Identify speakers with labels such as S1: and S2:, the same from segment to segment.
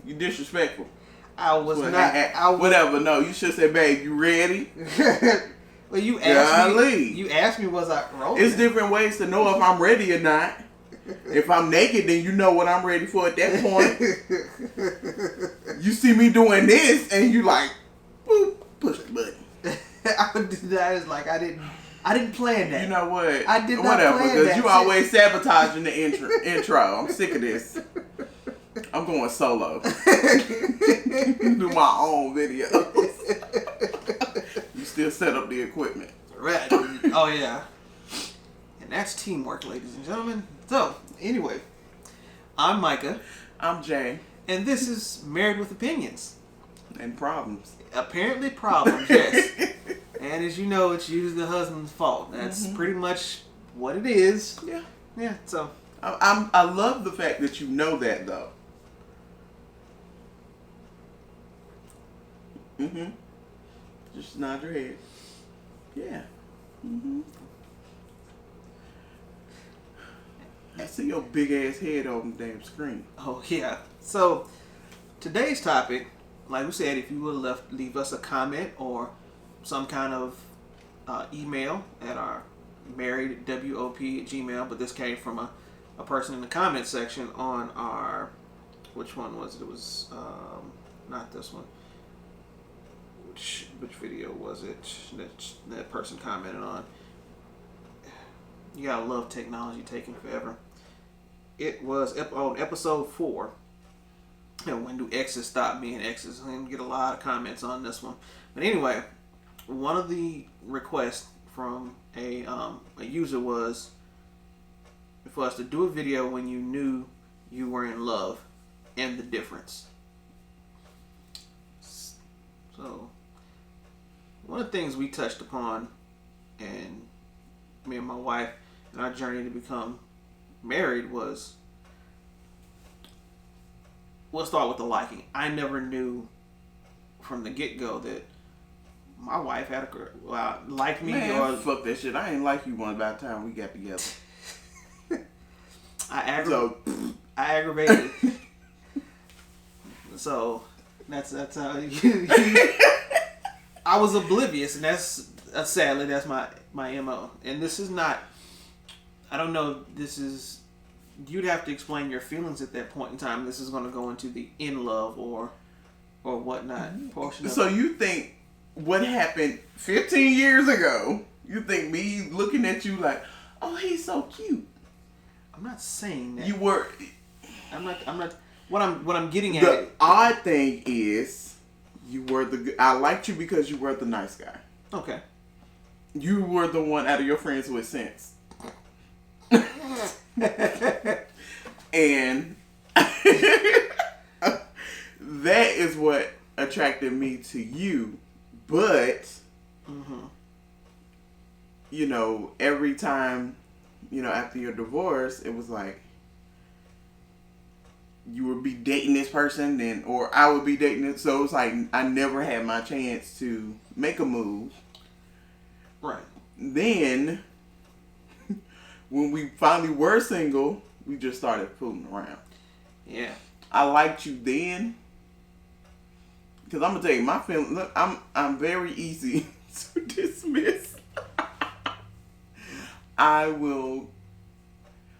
S1: You disrespectful.
S2: I was not.
S1: Whatever. No, you should say, babe, you ready?
S2: Well, you asked
S1: Golly.
S2: me. You asked me, was I rolling?
S1: It's different ways to know if I'm ready or not. If I'm naked, then you know what I'm ready for at that point. You see me doing this, and you like, boop, push the button.
S2: I would do that. It's like I didn't plan that.
S1: You know what?
S2: I did not plan that.
S1: Because you always sabotaging the intro. I'm sick of this. I'm going solo. Do my own videos. You still set up the equipment.
S2: Right. Oh, yeah. And that's teamwork, ladies and gentlemen. So, anyway, I'm Micah.
S1: I'm Jay.
S2: And this is Married with Opinions.
S1: And problems.
S2: Apparently problems, yes. And as you know, it's usually the husband's fault. That's pretty much what it is.
S1: Yeah.
S2: Yeah, so.
S1: I love the fact that you know that, though. Mm-hmm. Just nod your head. Yeah. Mm-hmm. I see your big ass head on the damn screen.
S2: Oh, yeah. So, today's topic, like we said, if you would leave us a comment or some kind of email at our marriedwop@gmail, but this came from a person in the comment section on our, which one was it? It was not this one. Which video was it that person commented on? You gotta love technology taking forever. It was on episode 4. And when do exes stop being exes? I'm gonna get a lot of comments on this one. But anyway, one of the requests from a user was for us to do a video when you knew you were in love and the difference. So, one of the things we touched upon, and me and my wife, and our journey to become married was, we'll start with the liking. I never knew from the get-go that my wife had liked me.
S1: Man,
S2: or
S1: fuck that shit. I ain't like you one by the time we got together.
S2: I aggravated. So that's how you I was oblivious, and that's sadly that's my MO. And this is not, I don't know, this is, you'd have to explain your feelings at that point in time. This is going to go into the in love or whatnot portion of
S1: So
S2: it.
S1: you think what happened 15 years ago, you think me looking at you like, oh, he's so cute.
S2: I'm not saying that.
S1: You were.
S2: I'm not. What I'm getting at.
S1: The odd thing is, I liked you because you were the nice guy.
S2: Okay.
S1: You were the one out of your friends with sense. And that is what attracted me to you. But, you know, every time, you know, after your divorce, it was like, you would be dating this person, or I would be dating it. So it's like I never had my chance to make a move.
S2: Right.
S1: Then, when we finally were single, we just started fooling around.
S2: Yeah.
S1: I liked you then. Because I'm going to tell you, my feeling, look, I'm very easy to dismiss. I'm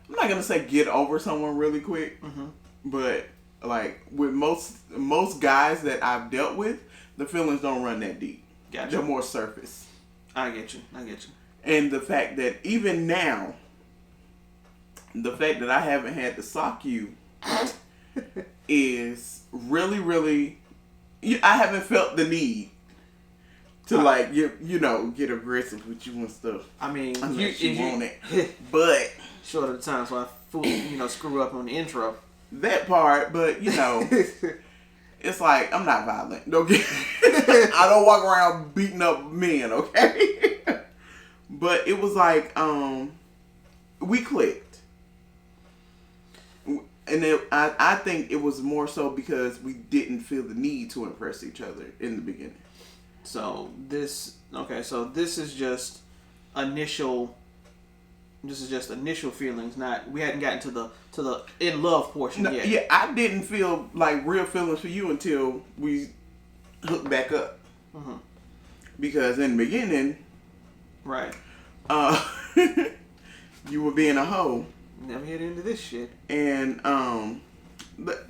S1: not going to say get over someone really quick. But like with most guys that I've dealt with, the feelings don't run that deep.
S2: Gotcha.
S1: They're more surface.
S2: I get you.
S1: And the fact that even now, the fact that I haven't had to sock you is really, really, I haven't felt the need to like get aggressive with you and stuff.
S2: I mean,
S1: unless you want it. But
S2: short of the time, so I screw up on the intro.
S1: That part, but it's like I'm not violent. Okay, I don't walk around beating up men. Okay, but it was like we clicked, and I think it was more so because we didn't feel the need to impress each other in the beginning.
S2: So this is just initial This is just initial feelings. We hadn't gotten to the in love portion yet.
S1: Yeah, I didn't feel like real feelings for you until we hooked back up. Mm-hmm. Because in the beginning,
S2: right,
S1: you were being a hoe.
S2: Never get into this shit.
S1: And but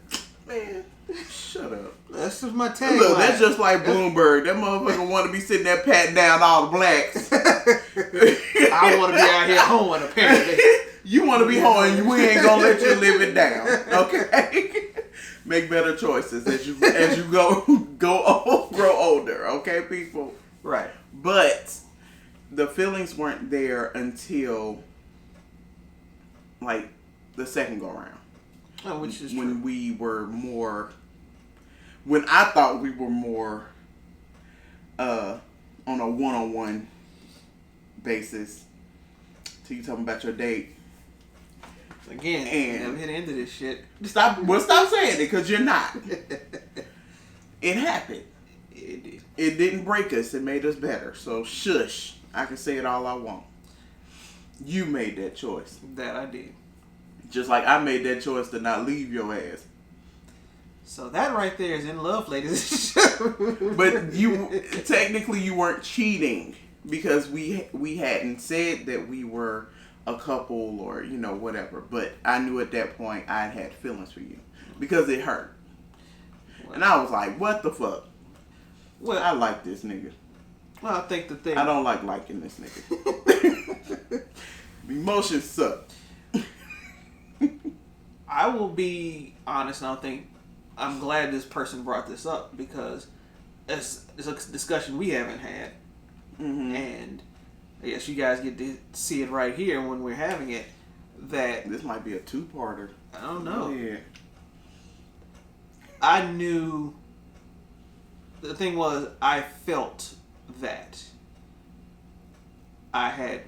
S1: man, shut up.
S2: That's just my tagline.
S1: Look, that's just like Bloomberg. That motherfucker want to be sitting there patting down all the blacks.
S2: I want to be out here hoeing, apparently.
S1: You want to be hoeing, we ain't gonna let you live it down. Okay? Make better choices as you grow older. Okay, people.
S2: Right.
S1: But the feelings weren't there until like the second go around.
S2: Oh, which is
S1: when
S2: true.
S1: we were more. When I thought we were more on a one-on-one basis. Till you talking about your date.
S2: Again,
S1: and
S2: never hit the end of this shit.
S1: Stop saying it, because you're not. It happened.
S2: It did.
S1: It didn't break us. It made us better. So shush. I can say it all I want. You made that choice.
S2: That I did.
S1: Just like I made that choice to not leave your ass.
S2: So that right there is in love, ladies.
S1: But technically you weren't cheating, because we hadn't said that we were a couple or whatever. But I knew at that point I had feelings for you because it hurt. Well, and I was like, what the fuck? Well, I like this nigga.
S2: Well, I think the thing.
S1: I don't like liking this nigga. Emotions suck.
S2: I will be honest, and I think I'm glad this person brought this up, because it's a discussion we haven't had. Mm-hmm. And I guess you guys get to see it right here when we're having it. That
S1: this might be a two-parter.
S2: I don't know.
S1: Yeah.
S2: I knew. The thing was, I felt that I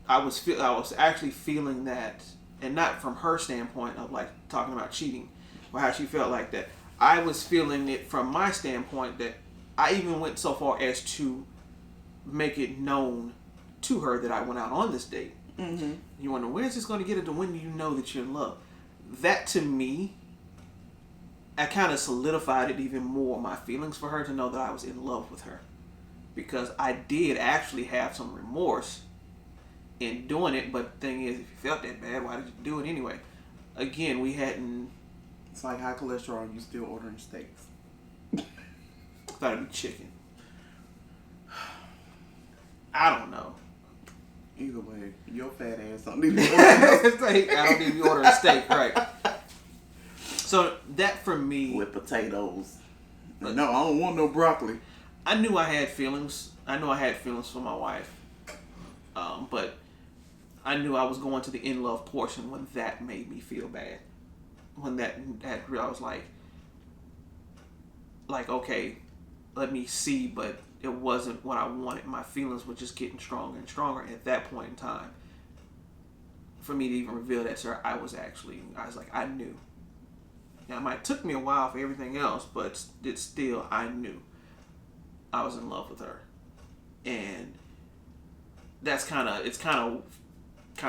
S2: was actually feeling that, and not from her standpoint of like talking about cheating or how she felt like that. I was feeling it from my standpoint that I even went so far as to make it known to her that I went out on this date. Mm-hmm. You wonder, where's this going to get it to when you know that you're in love? That to me, I kind of solidified it even more, my feelings for her, to know that I was in love with her. Because I did actually have some remorse in doing it, but the thing is, if you felt that bad, why did you do it anyway? Again, we hadn't...
S1: It's like high cholesterol and you still ordering steaks.
S2: I thought it'd be chicken. I don't know.
S1: Either way, your fat ass don't need to be
S2: ordering steak. I don't need to be ordering steak, right. So that for me...
S1: With potatoes. No, I don't want no broccoli.
S2: I knew I had feelings. I knew I had feelings for my wife. But I knew I was going to the in love portion when that made me feel bad. When that I was like, okay, let me see, but it wasn't what I wanted. My feelings were just getting stronger and stronger at that point in time. For me to even reveal that to her, I was like, I knew. Now, it might took me a while for everything else, but it's still, I knew I was in love with her. And that's kind of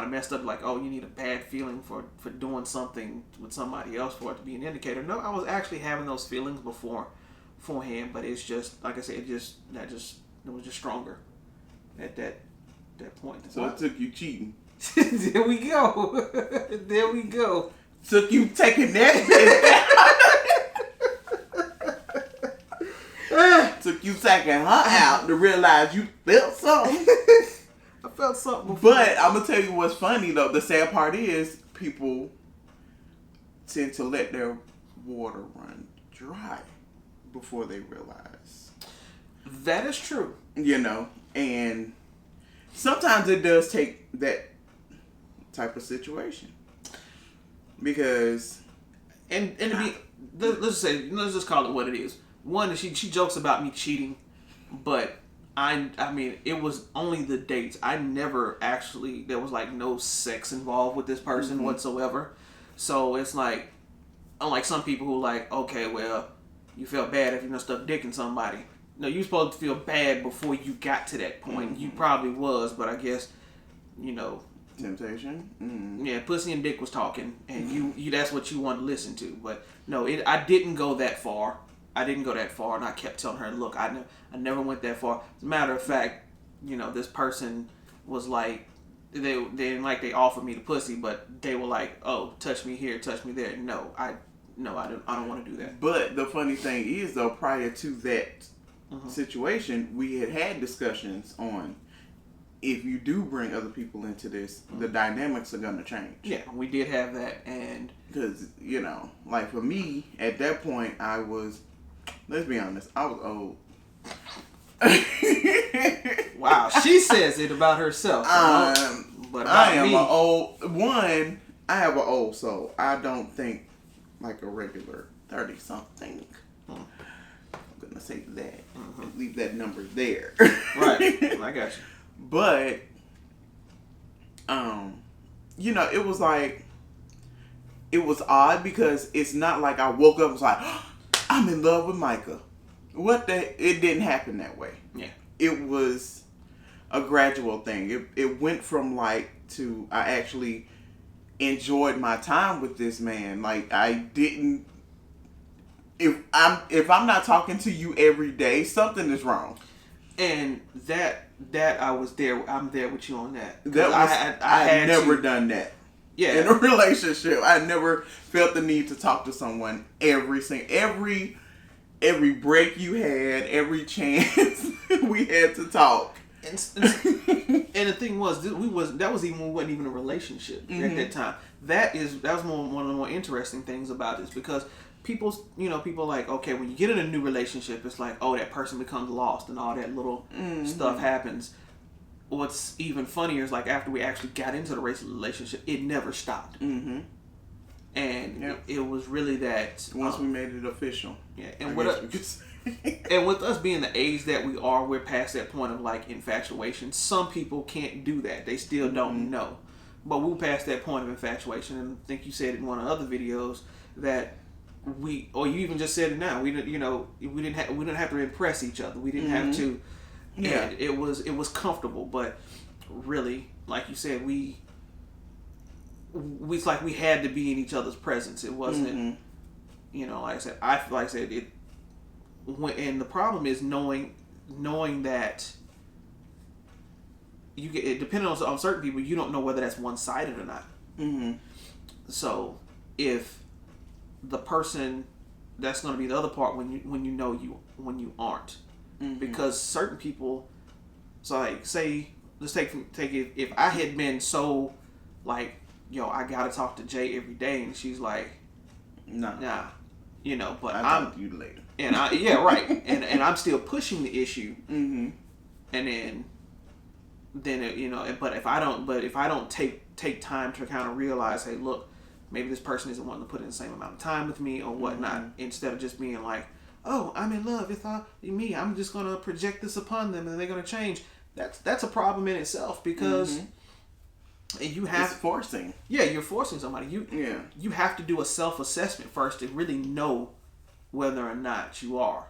S2: messed up, like, oh, you need a bad feeling for doing something with somebody else for it to be an indicator. No, I was actually having those feelings beforehand, but it's just, like I said, it was just stronger at that point.
S1: So it took you cheating.
S2: There we go. There we go.
S1: Took you taking that bitch. Took you taking her out to realize you felt something.
S2: I felt something before.
S1: But I'm going to tell you what's funny, though. The sad part is people tend to let their water run dry before they realize.
S2: That is true.
S1: And sometimes it does take that type of situation. Because...
S2: And to be... Let's just call it what it is. One, she jokes about me cheating, but... I mean, it was only the dates. I never actually, there was like no sex involved with this person whatsoever. So it's like, unlike some people who like, okay, well, you felt bad if you stuck dick in somebody. No, you're supposed to feel bad before you got to that point. You probably was, but I guess you know,
S1: temptation.
S2: Yeah, pussy and dick was talking, and you that's what you want to listen to. But no, I didn't go that far. And I kept telling her, look, I never went that far. As a matter of fact, you know, this person was like, they didn't like they offered me the pussy, but they were like, oh, touch me here, touch me there. No, I don't want to do that.
S1: But the funny thing is, though, prior to that situation, we had discussions on, if you do bring other people into this, the dynamics are going to change.
S2: Yeah, we did have that. And
S1: because, you know, like for me, at that point, I was, let's be honest, I was old.
S2: Wow, she says it about herself. But about
S1: I am
S2: me,
S1: an old, I have an old soul. I don't think like a regular 30-something. I'm going to say that. Leave that number there.
S2: Right, I got you.
S1: But, you know, it was like, it was odd because it's not like I woke up and was like, oh, I'm in love with Micah. It didn't happen that way.
S2: Yeah.
S1: It was a gradual thing. It went from like to, I actually enjoyed my time with this man. Like I didn't, if I'm not talking to you every day, something is wrong.
S2: And that I'm there with you on that.
S1: I had never done that.
S2: Yeah.
S1: In a relationship, I never felt the need to talk to someone every break you had, every chance we had to talk.
S2: And the thing was, that was even when we wasn't even a relationship at that time. That was one of the more interesting things about this, because people like, okay, when you get in a new relationship, it's like, oh, that person becomes lost and all that little stuff happens. What's even funnier is like after we actually got into the relationship, it never stopped. And it was really that
S1: once we made it official.
S2: Yeah, and with us being the age that we are, we're past that point of like infatuation. Some people can't do that; they still don't know. But we're past that point of infatuation, and I think you said in one of the other videos that or you even just said it now. We didn't have to impress each other. We didn't have to. Yeah, and it was comfortable, but really, like you said, it's like we had to be in each other's presence. It wasn't, like I said, it. And the problem is knowing that you get, depending on certain people, you don't know whether that's one-sided or not. So if the person, that's going to be the other part when you aren't. Because certain people, so like say, let's take it, if I had been so like, yo, I gotta talk to Jay every day, and she's like, nah, but
S1: I'll talk to you later,
S2: and right, and I'm still pushing the issue, and then but if I don't take time to kind of realize, hey, look, maybe this person isn't wanting to put in the same amount of time with me or whatnot, instead of just being like, oh, I'm in love. It's all me. I'm just gonna project this upon them, and they're gonna change. That's a problem in itself, because you have
S1: it's forcing.
S2: Yeah, you're forcing somebody. You have to do a self-assessment first to really know whether or not you are.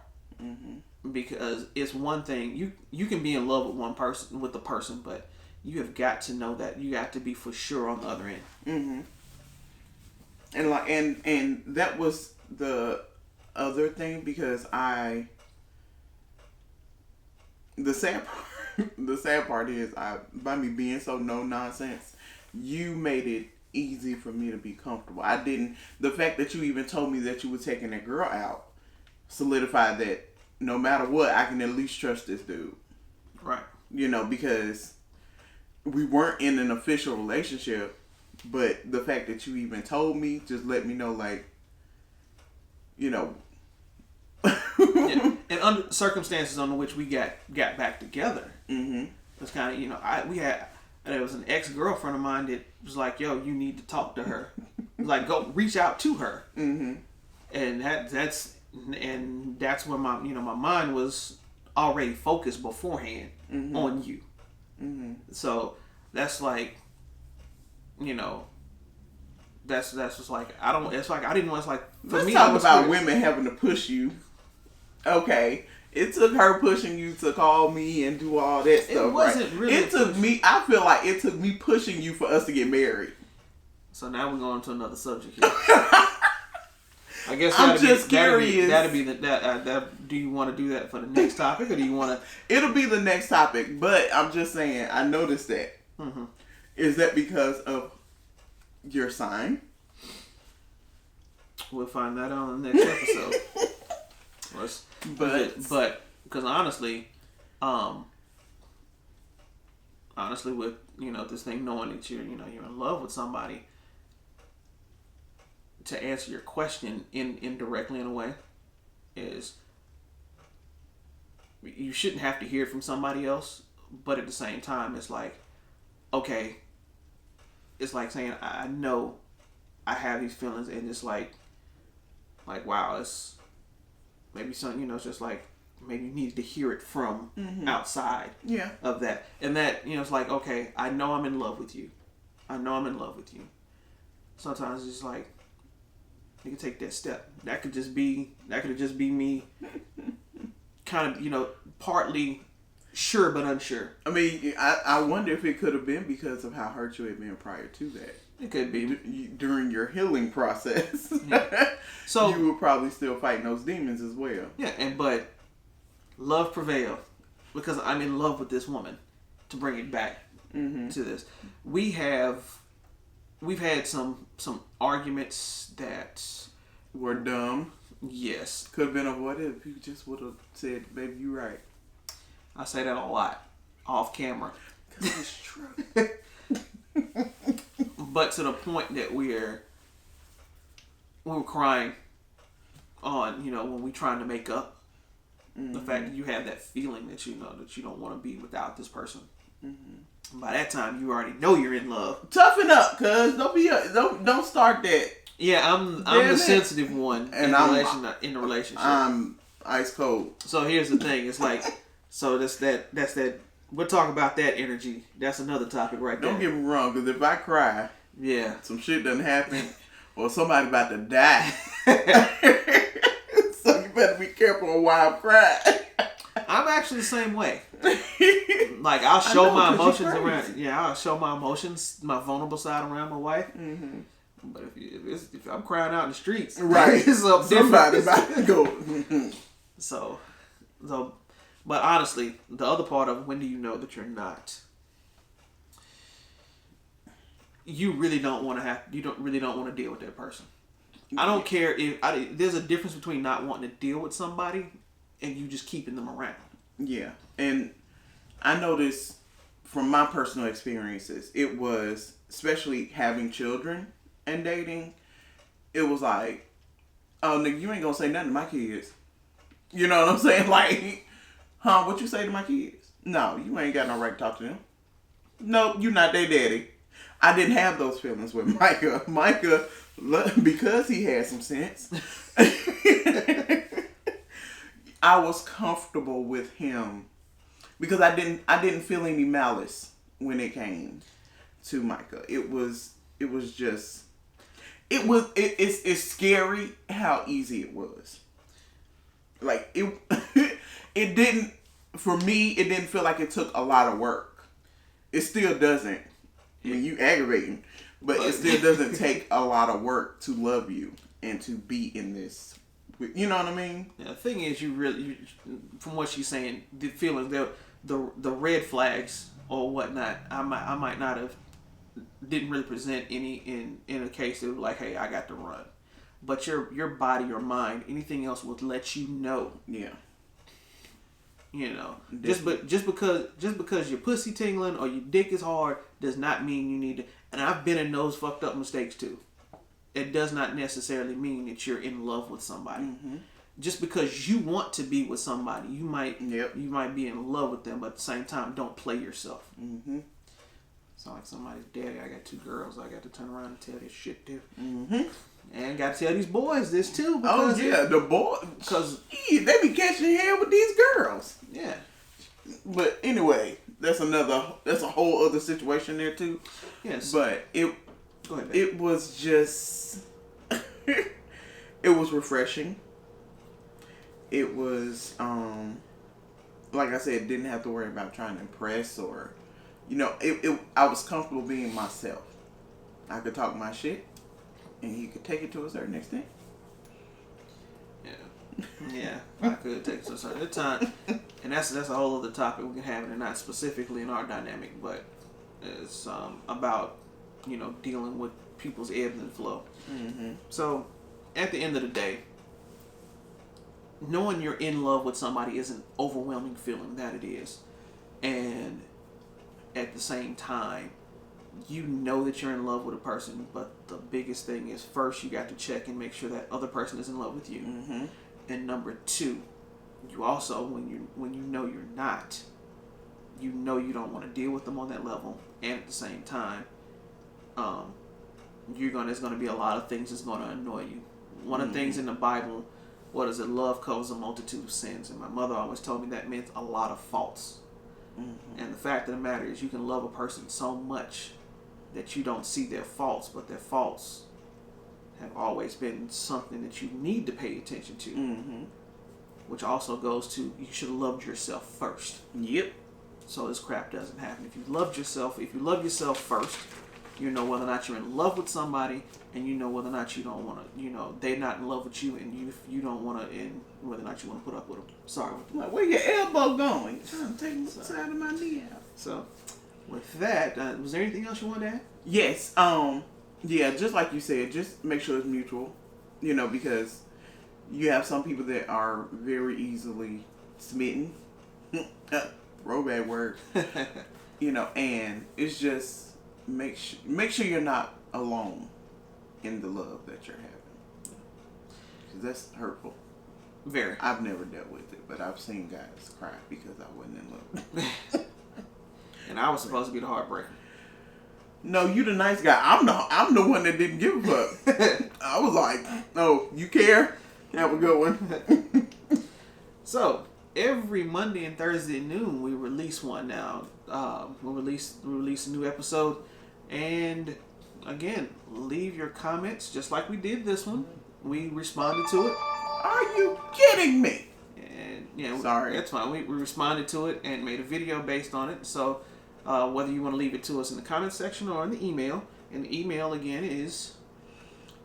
S2: Because it's one thing, you can be in love with the person, but you have got to know that you got to be for sure on the other end.
S1: And that was the other thing, because the sad part is, by me being so no nonsense, you made it easy for me to be comfortable. The fact that you even told me that you were taking that girl out solidified that no matter what, I can at least trust this dude.
S2: Right.
S1: Because we weren't in an official relationship, but the fact that you even told me just let me know, like,
S2: And under circumstances under which we got back together, it's kind of, there was an ex-girlfriend of mine that was like, yo, you need to talk to her, like, go reach out to her, and that's where my my mind was already focused beforehand on you, so that's like, that's just like, I don't. It's like I didn't want. It's like for
S1: Let's
S2: me.
S1: Talk about women having to push you. Okay, It took her pushing you to call me and do all that stuff.
S2: It wasn't really.
S1: It took me. I feel like it took me pushing you for us to get married.
S2: So now we're going to another subject here. I guess
S1: I'm just curious.
S2: That'd be do you want to do that for the next topic, or do you want to?
S1: It'll be the next topic, but I'm just saying. I noticed that. Mm-hmm. Is that because of your sign?
S2: We'll find that out on the next episode. But because honestly, with this thing, knowing that you're in love with somebody, to answer your question indirectly in a way, is you shouldn't have to hear it from somebody else, but at the same time, it's like, okay, it's like saying, I know I have these feelings, and it's like wow, it's maybe something, it's just like maybe you need to hear it from outside of that, and that it's like, okay, I know I'm in love with you, sometimes it's like you can take that step. That could just be me kind of partly sure but unsure.
S1: I mean, I wonder if it could have been because of how hurt you had been prior to that.
S2: It could be.
S1: During your healing process.
S2: Yeah. So
S1: you were probably still fighting those demons as well.
S2: Yeah, but love prevailed because I'm in love with this woman. To bring it back to this, we've had some arguments that
S1: were dumb.
S2: Yes,
S1: could have been avoided if you just would have said, "Baby, you right."
S2: I say that a lot off camera.
S1: Because it's true.
S2: But to the point that we're crying on, when we're trying to make up, the fact that you have that feeling that that you don't want to be without this person. By that time, you already know you're in love.
S1: Toughen up, cuz don't start that.
S2: Yeah, I'm the sensitive one in the relationship.
S1: I'm ice cold.
S2: So here's the thing: it's like, so that's that. We'll talk about that energy. That's another topic right there.
S1: Don't get me wrong, because if I cry, some shit doesn't happen, or somebody about to die. So you better be careful on why I'm crying.
S2: I'm actually the same way. Like I'll show my emotions around. Yeah, I'll show my emotions, my vulnerable side around my wife. Mm-hmm. But if I'm crying out in the streets,
S1: right,
S2: it's up
S1: somebody about to go.
S2: So, but honestly, the other part of when do you know that you're not? You really don't want to really don't want to deal with that person. I don't care if there's a difference between not wanting to deal with somebody and you just keeping them around. Yeah, and I noticed from my personal experiences, it was especially having children and dating. It was like, oh nigga, you ain't gonna say nothing to my kids. You know what I'm saying? Like, huh? What you say to my kids? No, you ain't got no right to talk to them. Nope, you not their daddy. I didn't have those feelings with Micah. Micah, because he had some sense, I was comfortable with him because I didn't feel any malice when it came to Micah. It's scary how easy it was. Like it didn't, for me, it didn't feel like it took a lot of work. It still doesn't. I mean, you aggravating, but it still doesn't take a lot of work to love you and to be in this. You know what I mean? Yeah, the thing is, from what she's saying, the feelings, the red flags or whatnot, I might not have, didn't really present any in a case of like, hey, I got to run. But your body, your mind, anything else would let you know. Yeah. You know, just because your pussy tingling or your dick is hard does not mean you need to. And I've been in those fucked up mistakes too. It does not necessarily mean that you're in love with somebody. Mm-hmm. Just because you want to be with somebody, you might be in love with them, but at the same time, don't play yourself. Mm-hmm. It's like somebody's daddy. I got 2 girls. I got to turn around and tell this shit to. Mm-hmm. And got to tell these boys this too. Because the boys, because they be catching hell with these girls. Yeah. But anyway, that's a whole other situation there too. Yes. But it was just, it was refreshing.
S1: it was like I said, didn't have to worry about trying to impress or, I was comfortable being myself. I could talk my shit, and he could take it to a certain extent.
S2: Yeah, I could take it to a certain time, and that's a whole other topic we can have, and not specifically in our dynamic, but it's about dealing with people's ebbs and flow.
S1: Mm-hmm.
S2: So, at the end of the day, knowing you're in love with somebody is an overwhelming feeling that it is, and at the same time, you know that you're in love with a person, but the biggest thing is first you got to check and make sure that other person is in love with you.
S1: Mm-hmm.
S2: And number two, you also, when you know you're not, you don't want to deal with them on that level, and at the same time, there's gonna be a lot of things that's gonna annoy you. One of the things in the Bible, what is it? Love covers a multitude of sins, and my mother always told me that meant a lot of faults. Mm-hmm. And the fact of the matter is, you can love a person so much that you don't see their faults, but their faults have always been something that you need to pay attention to.
S1: Mm-hmm.
S2: Which also goes to, you should have loved yourself first.
S1: Yep.
S2: So this crap doesn't happen. If you love yourself first, you know whether or not you're in love with somebody, and you know whether or not you don't want to, they're not in love with you, and you don't want to, and whether or not you want to put up with them. Sorry.
S1: Like, where your elbow going? You're trying to take the side of my knee out.
S2: So, with that, was there anything else you wanted to add?
S1: Yes. Yeah, just like you said, just make sure it's mutual, because you have some people that are very easily smitten. Bad word. And it's just make sure you're not alone in the love that you're having. Because that's hurtful.
S2: Very.
S1: I've never dealt with it, but I've seen guys cry because I wasn't in love.
S2: And I was supposed to be the heartbreaker.
S1: No, you the nice guy. I'm the one that didn't give a fuck. I was like, "Oh, you care? Have a good one."
S2: So every Monday and Thursday at noon, we release one now. We release a new episode, and again, leave your comments just like we did this one. We responded to it.
S1: Are you kidding me?
S2: And
S1: sorry,
S2: that's fine. We responded to it and made a video based on it. So. Whether you want to leave it to us in the comment section or in the email. And the email again is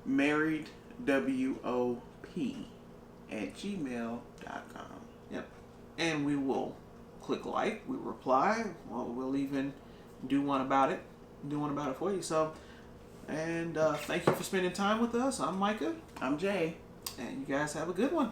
S1: marriedwop@gmail.com.
S2: Yep. And we will click like, we reply, we'll even do one about it for you. So, and thank you for spending time with us. I'm Micah.
S1: I'm Jay.
S2: And you guys have a good one.